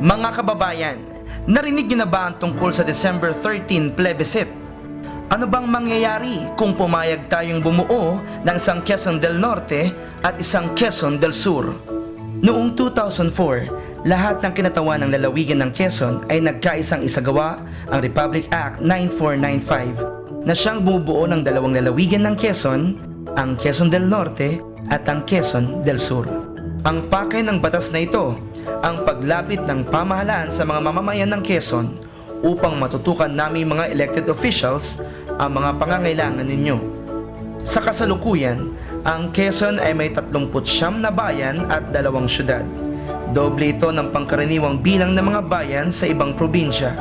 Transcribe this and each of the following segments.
Mga kababayan, narinig niyo na ba ang tungkol sa December 13 plebiscite? Ano bang mangyayari kung pumayag tayong bumuo ng isang Quezon del Norte at isang Quezon del Sur? Noong 2004, lahat ng kinatawan ng lalawigan ng Quezon ay nagkaisang isagawa ang Republic Act 9495 na siyang bumubuo ng dalawang lalawigan ng Quezon, ang Quezon del Norte at ang Quezon del Sur. Ang pakay ng batas na ito ang paglapit ng pamahalaan sa mga mamamayan ng Quezon upang matutukan namin mga elected officials ang mga pangangailangan ninyo. Sa kasalukuyan, ang Quezon ay may 39 na bayan at 2 syudad. Doble ito ng pangkaraniwang bilang ng mga bayan sa ibang probinsya.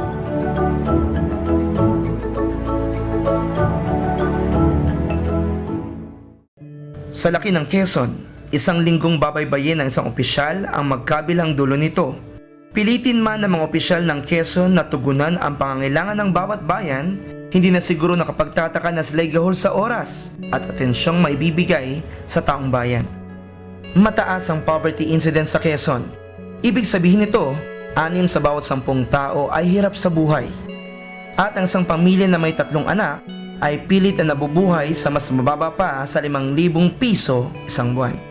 Sa laki ng Quezon, isang linggong babaybayin ng isang opisyal ang magkabilang dulo nito. Pilitin man ng mga opisyal ng Quezon na tugunan ang pangangailangan ng bawat bayan, hindi na siguro nakapagtataka na sila'y gahol sa oras at atensyong maibibigay sa taong bayan. Mataas ang poverty incidence sa Quezon. Ibig sabihin nito, 6 sa bawat 10 tao ay hirap sa buhay. At ang isang pamilya na may 3 anak ay pilit na nabubuhay sa mas mababa pa sa 5,000 piso isang buwan.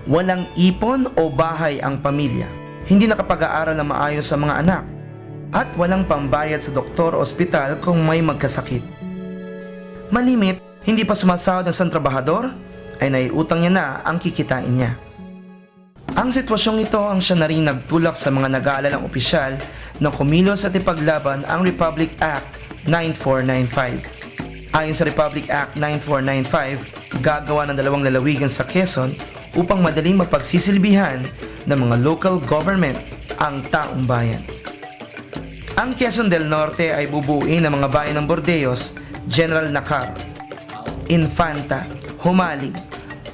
Walang ipon o bahay ang pamilya. Hindi nakapag-aaral na maayos sa mga anak. At walang pambayad sa doktor o ospital kung may magkasakit. Malimit, hindi pa sumasahod ng isang trabahador, ay naiutang niya na ang kikitain niya. Ang sitwasyong ito ang siya na rin nagtulak sa mga nag-aalalang opisyal na kumilos at ipaglaban ang Republic Act 9495. Ayon sa Republic Act 9495, gagawa ng 2 lalawigan sa Quezon upang madaling mapagsisilbihan ng mga local government ang taong bayan. Ang Quezon del Norte ay bubuuin ng mga bayan ng Bordeos, General Nakar, Infanta, Humaling,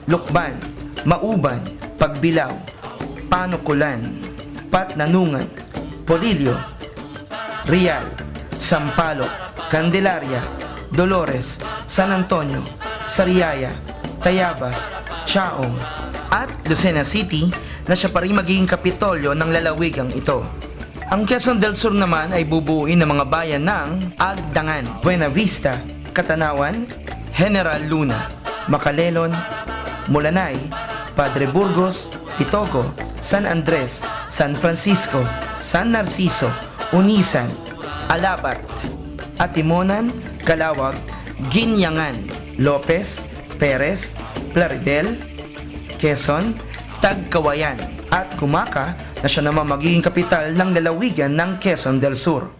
Lukban, Mauban, Pagbilao, Panukulan, Patnanungan, Polillo, Rial, Sampaloc, Candelaria, Dolores, San Antonio, Sariaya, Tayabas, Chaong, at Lucena City na siya pa rin magiging kapitolyo ng lalawigang ito. Ang Quezon del Sur naman ay bubuuin ng mga bayan ng Agdangan, Buena Vista, Katanawan, General Luna, Macalelon, Mulanay, Padre Burgos, Pitogo, San Andres, San Francisco, San Narciso, Unisan, Alabat, Atimonan, Calawag, Ginyangan, Lopez, Perez, Plaridel, Quezon, Tagkawayan at Gumaca na siya naman magiging kapital ng lalawigan ng Quezon del Sur.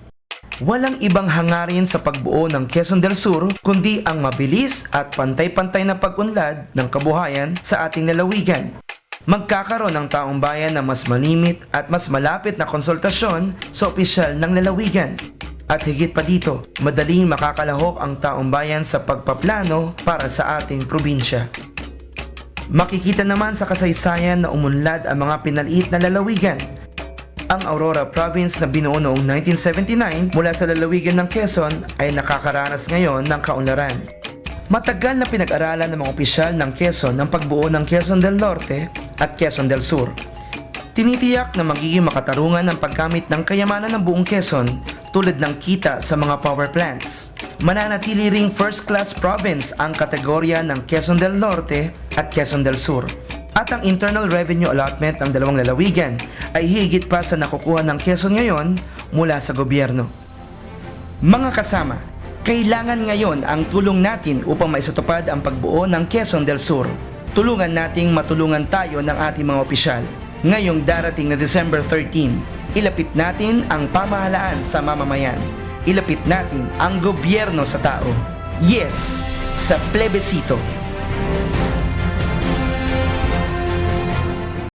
Walang ibang hangarin sa pagbuo ng Quezon del Sur kundi ang mabilis at pantay-pantay na pag-unlad ng kabuhayan sa ating lalawigan. Magkakaroon ng taong bayan na mas malimit at mas malapit na konsultasyon sa opisyal ng lalawigan. At higit pa dito, madaling makakalahok ang taong bayan sa pagpaplano para sa ating probinsya. Makikita naman sa kasaysayan na umunlad ang mga pinaliit na lalawigan. Ang Aurora Province na binuo noong 1979 mula sa lalawigan ng Quezon ay nakakaranas ngayon ng kaunlaran. Matagal na pinag-aralan ng mga opisyal ng Quezon ang pagbuo ng Quezon del Norte at Quezon del Sur. Tinitiyak na magiging makatarungan ang paggamit ng kayamanan ng buong Quezon tulad ng kita sa mga power plants. Mananatili ring first-class province ang kategorya ng Quezon del Norte at Quezon del Sur. At ang internal revenue allotment ng 2 lalawigan ay higit pa sa nakukuha ng Quezon ngayon mula sa gobyerno. Mga kasama, kailangan ngayon ang tulong natin upang maisatupad ang pagbuo ng Quezon del Sur. Tulungan nating matulungan tayo ng ating mga opisyal. Ngayong darating na December 13, ilapit natin ang pamahalaan sa mamamayan. Ilapit natin ang gobyerno sa tao. Yes, sa plebisito.